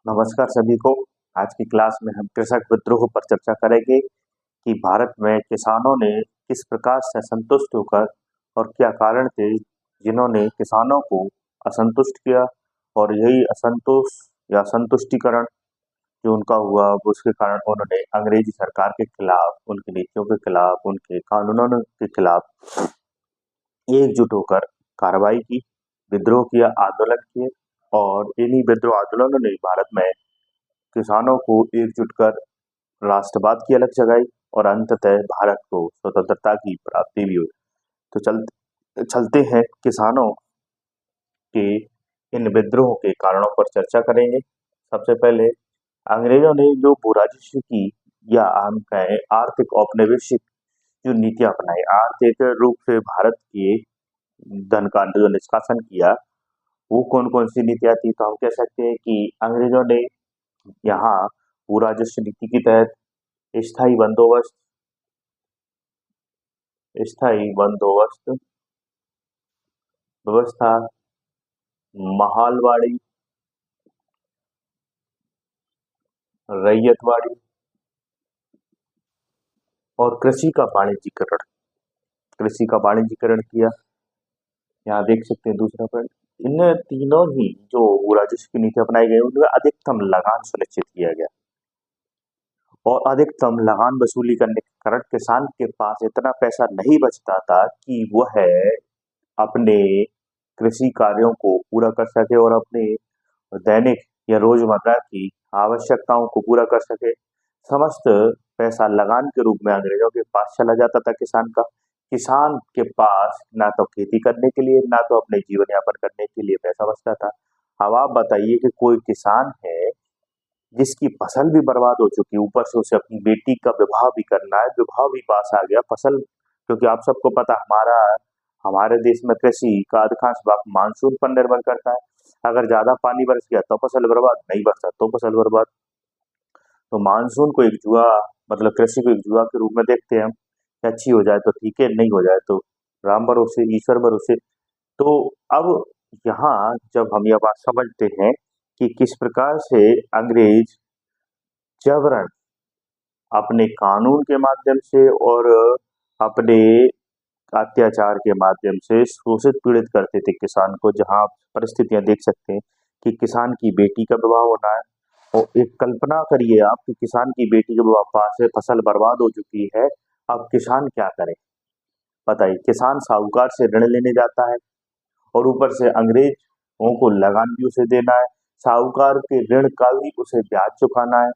नमस्कार सभी को। आज की क्लास में हम कृषक विद्रोह पर चर्चा करेंगे कि भारत में किसानों ने किस प्रकार से असंतुष्ट होकर और क्या कारण थे जिन्होंने किसानों को असंतुष्ट किया, और यही असंतोष या असंतुष्टिकरण जो उनका हुआ उसके कारण उन्होंने अंग्रेजी सरकार के खिलाफ, उनकी नीतियों के खिलाफ, उनके कानूनों के खिलाफ एकजुट होकर कार्रवाई की, विद्रोह किया, आंदोलन किए। और इन्हीं विद्रोह आंदोलनों ने भारत में किसानों को एकजुट कर राष्ट्रवाद की अलग जगाई और अंततः भारत को स्वतंत्रता की प्राप्ति भी हुई। तो चलते हैं किसानों के इन विद्रोह के कारणों पर चर्चा करेंगे। सबसे पहले अंग्रेजों ने जो भूराजस्व की या हम कहें आर्थिक औपनिवेशिक जो नीतियां अपनाई, आर्थिक रूप से भारत के धन का जो निष्कासन किया, वो कौन कौन सी नीतियां थी। तो हम कह सकते हैं कि अंग्रेजों ने यहाँ भूराजस्व नीति के तहत स्थायी बंदोबस्त स्थायी बंदोबस्त व्यवस्था, महालवाड़ी, रैयतवाड़ी और कृषि का वाणिज्यीकरण किया। यहाँ देख सकते हैं दूसरा पॉइंट, इन तीनों ही जो राजस्व की नीति अपनाई गई उनमें अधिकतम लगान सुनिश्चित किया गया, और अधिकतम लगान वसूली करने के कारण किसान के पास इतना पैसा नहीं बचता था कि वह अपने कृषि कार्यों को पूरा कर सके और अपने दैनिक या रोजमर्रा की आवश्यकताओं को पूरा कर सके। समस्त पैसा लगान के रूप में अंग्रेजों के पास चला जाता था किसान के पास ना तो खेती करने के लिए, ना तो अपने जीवन यापन करने के लिए पैसा बचता था। अब आप बताइए कि कोई किसान है जिसकी फसल भी बर्बाद हो चुकी, ऊपर से उसे अपनी बेटी का विवाह भी करना है, विवाह भी पास आ गया, फसल, क्योंकि आप सबको पता हमारे देश में कृषि का अधिकांश भाग मानसून पर निर्भर करता है। अगर ज्यादा पानी बरस गया तो फसल बर्बाद, नहीं बरसा तो फसल बर्बाद। तो मानसून को एक जुआ, मतलब कृषि को एक जुआ के रूप में देखते हैं हम, कि अच्छी हो जाए तो ठीक है, नहीं हो जाए तो राम भरोसे, ईश्वर भरोसे। तो अब यहाँ जब हम यह बात समझते हैं कि किस प्रकार से अंग्रेज जबरन अपने कानून के माध्यम से और अपने अत्याचार के माध्यम से शोषित पीड़ित करते थे किसान को, जहां परिस्थितियां देख सकते हैं कि किसान की बेटी का विवाह होना है, और एक कल्पना करिए आप कि किसान की बेटी के विवाह पास है, फसल बर्बाद हो चुकी है, अब किसान क्या करे बताइए। किसान साहूकार से ऋण लेने जाता है और ऊपर से अंग्रेजों को लगान भी उसे देना है, साहूकार के ऋण का भी उसे ब्याज चुकाना है,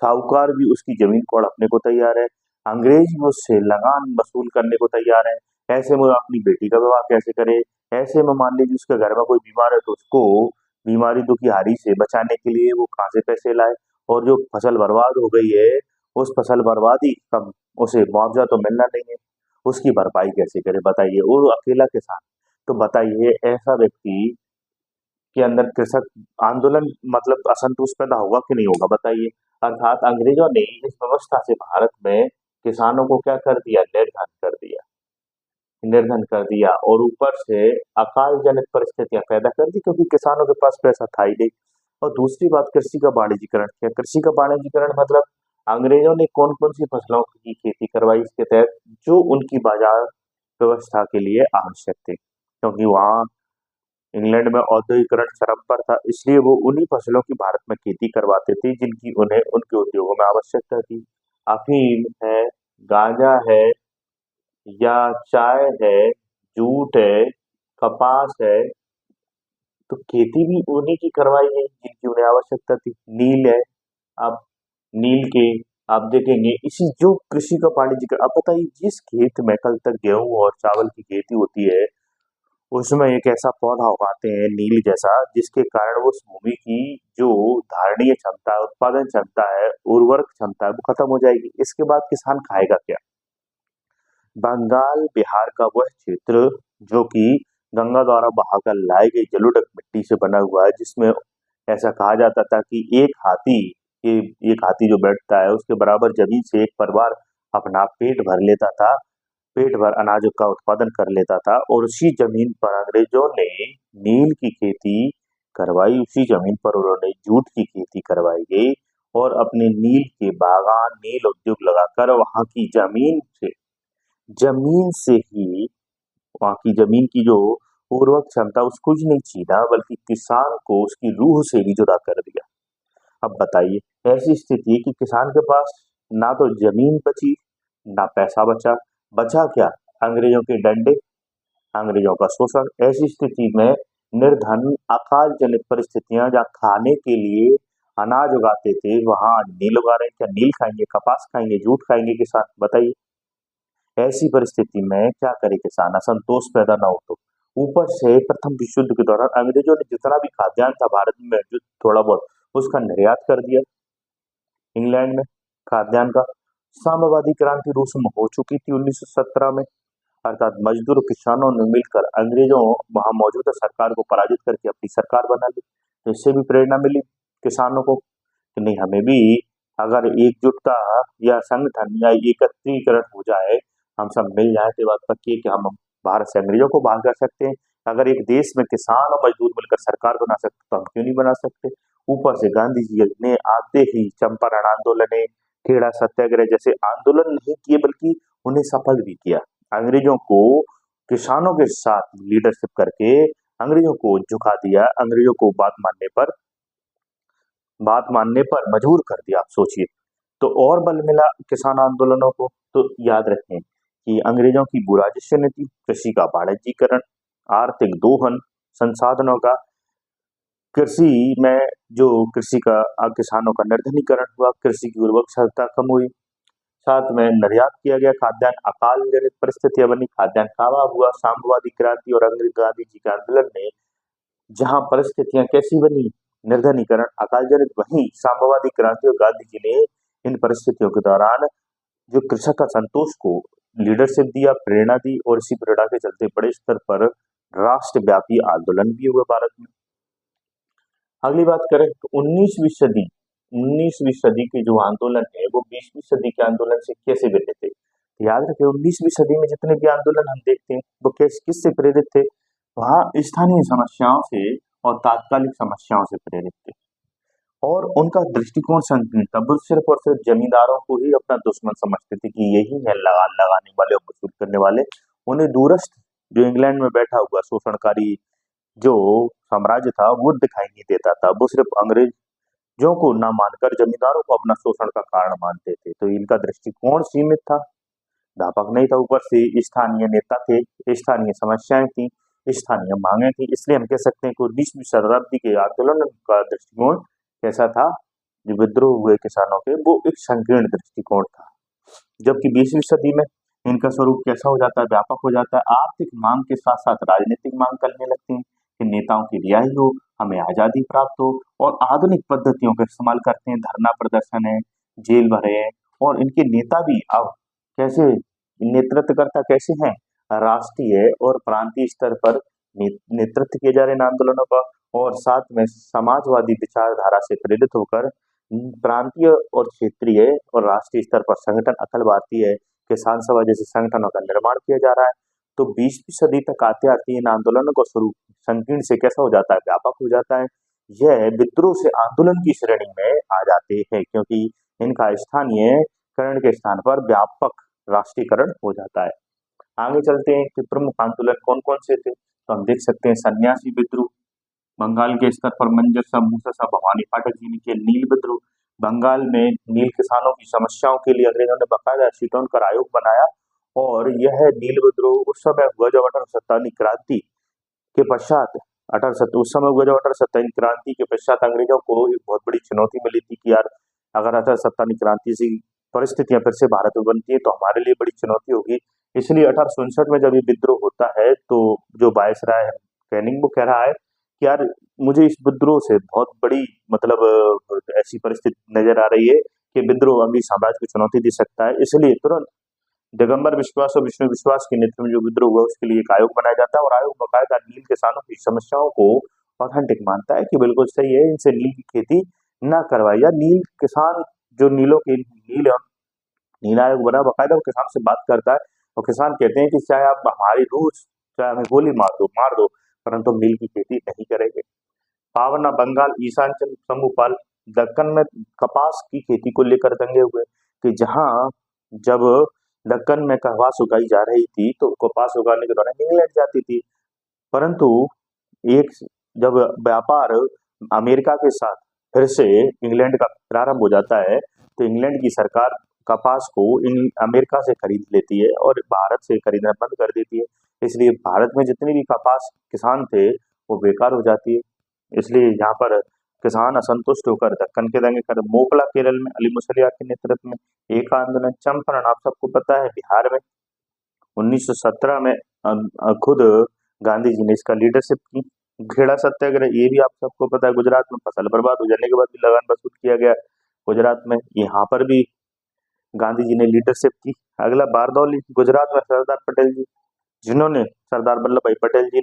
साहूकार भी उसकी जमीन को हड़पने को तैयार है, अंग्रेज भी उससे लगान वसूल करने को तैयार है। ऐसे में वो अपनी बेटी का विवाह कैसे करे। ऐसे में मान लीजिए उसके घर में कोई बीमार है तो उसको बीमारी दुखिहारी से बचाने के लिए वो कहाँ से पैसे लाए, और जो फसल बर्बाद हो गई है उस फसल बर्बादी का उसे मुआवजा तो मिलना नहीं है, उसकी भरपाई कैसे करे बताइए, वो अकेला किसान। तो बताइए ऐसा व्यक्ति के अंदर कृषक आंदोलन, मतलब असंतोष पैदा होगा कि नहीं होगा बताइए। अर्थात अंग्रेजों ने इस व्यवस्था से भारत में किसानों को क्या कर दिया, निर्धन कर दिया, और ऊपर से अकाल जनित परिस्थितियां पैदा कर दी, क्योंकि किसानों के पास पैसा था ही नहीं। और दूसरी बात, कृषि का वाणिज्यीकरण किया। कृषि का वाणिज्यीकरण मतलब अंग्रेजों ने कौन कौन सी फसलों की खेती करवाई इसके तहत, जो उनकी बाजार व्यवस्था के लिए आवश्यक थे, क्योंकि वहाँ इंग्लैंड में औद्योगिकरण चरम पर था, इसलिए वो उन्हीं फसलों की भारत में खेती करवाते थे जिनकी उन्हें उनके उद्योगों में आवश्यकता थी। अफीम है, गांजा है, या चाय है, जूट है, कपास है, तो खेती भी उन्हीं की करवाई है जिनकी उन्हें आवश्यकता थी। नील है, आप नील के आप देखेंगे इसी जो कृषि का वाणिज्यिक। अब बताइए जिस खेत में कल तक गेहूं और चावल की खेती होती है, उसमें एक ऐसा पौधा उगाते हैं नील जैसा, जिसके कारण उस भूमि की जो धारणीय क्षमता है, उत्पादन क्षमता है, उर्वरक क्षमता है, वो खत्म हो जाएगी। इसके बाद किसान खाएगा क्या। बंगाल बिहार का वह क्षेत्र जो कि गंगा द्वारा बहाकर लाई गई जलोढ़ मिट्टी से बना हुआ है, जिसमें ऐसा कहा जाता था कि एक हाथी जो बैठता है उसके बराबर जमीन से एक परिवार अपना पेट भर लेता था, पेट भर अनाज का उत्पादन कर लेता था। और उसी जमीन पर अंग्रेजों ने नील की खेती करवाई, उसी जमीन पर उन्होंने जूट की खेती करवाई गई और अपने नील के बागान, नील उद्योग लगाकर वहां की जमीन से ही वहां की जमीन की जो उर्वरक क्षमता उसको ही नहीं छीना, बल्कि किसान को उसकी रूह से भी जुदा कर दिया। अब बताइए, ऐसी स्थिति है कि किसान के पास ना तो जमीन बची, ना पैसा बचा, बचा क्या? अंग्रेजों के डंडे, अंग्रेजों का शोषण। ऐसी स्थिति में निर्धन, अकाल जनित परिस्थितियां, जहाँ खाने के लिए अनाज उगाते थे वहां नील उगा रहे हैं। क्या नील खाएंगे, कपास खाएंगे, जूट खाएंगे किसान? बताइए। ऐसी परिस्थिति में क्या करे किसान, असंतोष पैदा ना हो तो। ऊपर से प्रथम विश्व युद्ध के दौरान अंग्रेजों ने जितना भी खाद्यान्न था भारत में मौजूद थोड़ा बहुत, उसका निर्यात कर दिया इंग्लैंड में खाद्यान्न का। साम्यवादी क्रांति रूस में हो चुकी थी 1917 में, अर्थात मजदूर किसानों ने मिलकर अंग्रेजों वहां मौजूदा सरकार को पराजित करके अपनी सरकार बना ली। तो इससे भी प्रेरणा मिली किसानों को कि नहीं, हमें भी अगर एकजुटता या संगठन या एकत्रीकरण हो जाए, हम सब मिल जाए, तो बात पक्की है कि हम भारत से अंग्रेजों को बाहर कर सकते हैं। अगर एक देश में किसान और मजदूर मिलकर सरकार बना सकते तो हम क्यों नहीं बना सकते। ऊपर से गांधी जी ने आते ही चंपारण आंदोलने, खेड़ा सत्याग्रह जैसे आंदोलन नहीं किए, बल्कि उन्हें सफल भी किया। अंग्रेजों को किसानों के साथ लीडरशिप करके अंग्रेजों को झुका दिया, अंग्रेजों को बात मानने पर मजबूर कर दिया। आप सोचिए, तो और बल मिला किसान आंदोलनों को। तो याद रखें कि अंग्रेजों की बुराजिश नीति, कृषि का वाणिज्यीकरण, आर्थिक दोहन संसाधनों का, कृषि में जो कृषि का किसानों का निर्धनीकरण हुआ, कृषि की उर्वरक क्षमता कम हुई, साथ में निर्यात किया गया खाद्यान्न, अकाल जनित परिस्थितियां बनी, खाद्यान्न का अभाव हुआ। साम्यवादी क्रांति और अंग्रेज गांधी जी के आंदोलन ने जहां परिस्थितियां कैसी बनी, निर्धनीकरण, अकाल जनित, वहीं साम्यवादी क्रांति और गांधी जी ने इन परिस्थितियों के दौरान जो कृषक का संतोष को लीडरशिप दिया, प्रेरणा दी, और इसी प्रेरणा के चलते बड़े स्तर पर राष्ट्रव्यापी आंदोलन भी हुए भारत में। अगली बात करें तो 19वीं सदी के जो आंदोलन है वो 20वीं सदी के आंदोलन से कैसे भिन्न थे। याद रखें, 19वीं सदी में जितने भी आंदोलन हम देखते हैं वो किससे प्रेरित थे? वहां स्थानीय समस्याओं से और तात्कालिक समस्याओं से प्रेरित थे, और उनका दृष्टिकोण संकीर्ण था। वो सिर्फ और सिर्फ जमींदारों को ही अपना दुश्मन समझते थे कि यही है लगान लगाने वाले और वसूल करने वाले। उन्हें दूरस्थ जो इंग्लैंड में बैठा हुआ शोषणकारी जो साम्राज्य था वो दिखाई नहीं देता था। वो सिर्फ अंग्रेजों को ना मानकर जमींदारों को अपना शोषण का कारण मानते थे। तो इनका दृष्टिकोण सीमित था, व्यापक नहीं था। ऊपर से स्थानीय नेता थे, स्थानीय समस्याएं थी, स्थानीय मांगे थी। इसलिए हम कह सकते हैं कि 19वीं शताब्दी के आंदोलन का दृष्टिकोण कैसा था? जो विद्रोह हुए किसानों के, वो एक संकीर्ण दृष्टिकोण था। जबकि 20वीं सदी में इनका स्वरूप कैसा हो जाता है? व्यापक हो जाता है। आर्थिक मांग के साथ साथ राजनीतिक मांग करने लगते हैं कि नेताओं की रिहाई हो, हमें आजादी प्राप्त हो, और आधुनिक पद्धतियों का इस्तेमाल करते हैं। धरना प्रदर्शन है, जेल भरे हैं, और इनके नेता भी अब कैसे नेतृत्वकर्ता कैसे हैं? राष्ट्रीय और प्रांतीय स्तर पर नेतृत्व किए जा रहे हैं आंदोलनों का, और साथ में समाजवादी विचारधारा से प्रेरित होकर प्रांतीय और क्षेत्रीय और राष्ट्रीय स्तर पर संगठन, अखिल भारतीय किसान सभा जैसे संगठनों का निर्माण किया जा रहा है। तो 20वीं सदी तक आते आते इन आंदोलनों का स्वरूप संकीर्ण से कैसा हो जाता है? व्यापक हो जाता है। यह विद्रोह से आंदोलन की श्रेणी में आ जाते हैं, क्योंकि इनका स्थानीयकरण के स्थान पर व्यापक राष्ट्रीयकरण हो जाता है। आगे चलते हैं कि प्रमुख आंदोलन कौन कौन से थे। तो हम देख सकते हैं सन्यासी विद्रोह, बंगाल के स्तर पर मंजर साहब, मूसा साहब, भवानी पाठक जी ने किया। नील विद्रोह, बंगाल में नील किसानों की समस्याओं के लिए अंग्रेजों ने बकायदा शीटोनकर आयोग बनाया, और यह नील विद्रोह उस समय हुआ जब 1857 क्रांति के पश्चात उस समय हुआ जब 1857 क्रांति के पश्चात अंग्रेजों को एक बहुत बड़ी चुनौती मिली थी कि यार, अगर 1857 क्रांति से परिस्थितियां फिर से भारत में बनती है तो हमारे लिए बड़ी चुनौती होगी। इसलिए 1859 में जब ये विद्रोह होता है तो जो वायसराय कैनिंग वो कह रहा है कि यार, मुझे इस विद्रोह से बहुत बड़ी मतलब ऐसी परिस्थिति नजर आ रही है कि विद्रोह अंग्रेज साम्राज्य को चुनौती दे सकता है। इसलिए तुरंत दिगंबर विश्वास और विष्णु विश्वास के नेतृत्व में जो विद्रोह हुआ उसके लिए एक आयोग बनाया जाता है, और आयोग बाकायदा नील किसानों की समस्याओं को ऑथेंटिक मानता है कि बिल्कुल सही है, इनसे नील की खेती न करवाई जाए। नील किसान जो नील आयोग बना, बाकायदा वो किसान से बात करता है, और किसान कहते हैं कि चाहे आप हमारी रूस, चाहे हमें गोली मार दो, परंतु नील की खेती नहीं करेंगे। पावना, बंगाल, ईशांचल, समूपाल, दक्कन में कपास की खेती को लेकर दंगे हुए कि जहां जब दक्कन में कपास उगाई जा रही थी तो कपास उगाने के दौरान इंग्लैंड जाती थी, परंतु एक जब व्यापार अमेरिका के साथ फिर से इंग्लैंड का प्रारंभ हो जाता है तो इंग्लैंड की सरकार कपास को अमेरिका से खरीद लेती है और भारत से खरीदना बंद कर देती है। इसलिए भारत में जितने भी कपास किसान थे वो बेकार हो जाती है। इसलिए यहाँ पर किसान असंतुष्ट होकर दक्कन के दंगे कर मोकला केरल में अली मुसलियार के नेतृत्व में एक आंदोलन, चंपारण आप सबको पता है बिहार में 1917 में खुद गांधी जी ने इसका लीडरशिप की। खेड़ा सत्याग्रह ये भी आप सबको पता है, गुजरात में फसल बर्बाद हो जाने के बाद भी लगान वसूल किया गया गुजरात में, यहाँ पर भी गांधी जी ने लीडरशिप की। अगला बारदौली, गुजरात में सरदार पटेल जी, जिन्होंने सरदार वल्लभ भाई पटेल जी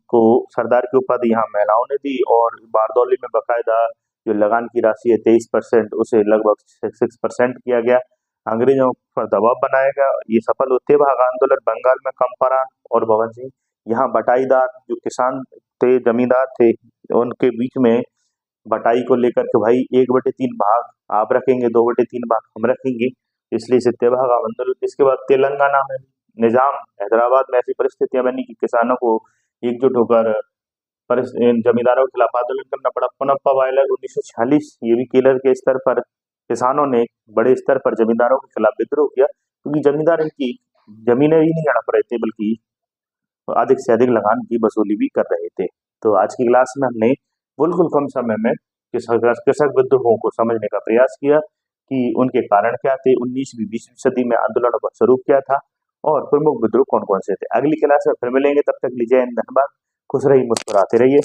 को सरदार की उपाधि यहाँ महिलाओं ने दी और बारदौली में बकायदा जो लगान की राशि है 23% उसे लगभग 6% किया गया। अंग्रेजों पर दबाव बनाया गया। ये सफल होते भाग आंदोलन बंगाल में कंपरान और भवन सिंह, यहाँ बटाईदार जो किसान थे, जमींदार थे, उनके बीच में बटाई को लेकर के भाई 1/3 भाग आप रखेंगे, 2/3 भाग हम रखेंगे, इसलिए सित्ते भाग आंदोलन। इसके बाद तेलंगाना में निजाम हैदराबाद में ऐसी परिस्थितियां बनी कि किसानों को एकजुट होकर जमींदारों के खिलाफ आंदोलन करना पड़ा। पुनप्पा वायलर 1946, ये भी केरल के स्तर पर किसानों ने बड़े स्तर पर जमींदारों के खिलाफ विद्रोह किया क्योंकि जमींदार इनकी जमीनें ही नहीं हड़प रहे थे बल्कि अधिक से अधिक लगान की वसूली भी कर रहे थे। तो आज की क्लास में हमने बिल्कुल कम समय में कृषक विद्रोहों को समझने का प्रयास किया कि उनके कारण क्या थे, 19वीं 20वीं सदी में आंदोलनों का स्वरूप क्या था और प्रमुख विद्रोह कौन कौन से थे। अगली क्लास में फिर मिलेंगे, तब तक लीजिए धन्यवाद, खुश रहिए, मुस्कुराते रहिए।